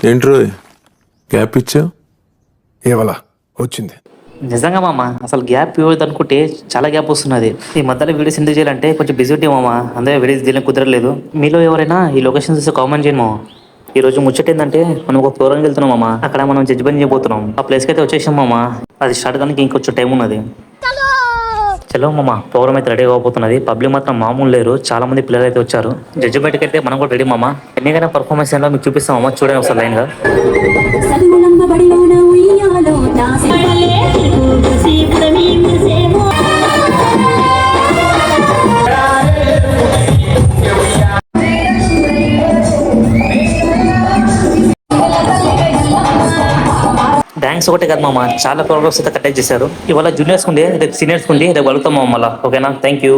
ఏంట్రో gap ఇచ్చా ఏవలా వచ్చింది. నిజంగా మామ అసలు గ్యాప్ ఇవ్వదు అనుకుంటే చాలా గ్యాప్ వస్తున్నది. ఈ మధ్యలో వీడియోస్ ఎందుకు చేయాలంటే కొంచెం బిజీ ఉంటే మామ, అందుకే వీడియోస్ తీయడం కుదరలేదు. మీలో ఎవరైనా ఈ లొకేషన్ చూస్తే కామెంట్ చేయండి మామ. ఈ రోజు ముచ్చట ఏంటంటే మనం ఒక ప్రోగ్రామ్కి వెళ్తున్నాం మామ. అక్కడ మనం జడ్జిమెంట్ చేయబోతున్నాం. ఆ ప్లేస్కి అయితే వచ్చేసాం మామ. అది స్టార్ట్ కానీ ఇంకొంచెం టైం ఉన్నది. చలో మామ, ప్రోగ్రామ్ అయితే రెడీ అవ్వబోతున్నది. పబ్లిక్ మాత్రం మామూలు లేరు, చాలా మంది పిల్లలు అయితే వచ్చారు. జడ్జిమెంట్కి అయితే మనం కూడా రెడీ మామ. ఎన్నికైనా పర్ఫార్మెన్స్ ఏంటో మీకు చూపిస్తాం మామ, చూడండి ఒకసారి లైన్గా. థ్యాంక్స్ ఒకటే కదా మామ, చాలా ప్రోగ్రామ్స్ అయితే కండక్ట్ చేశారు. ఇవాళ జూనియర్స్ ఉండే, రేపు సీనియర్స్ ఉండి రేపు వెళ్తాం మామ మళ్ళీ. ఓకేనా, థ్యాంక్ యూ.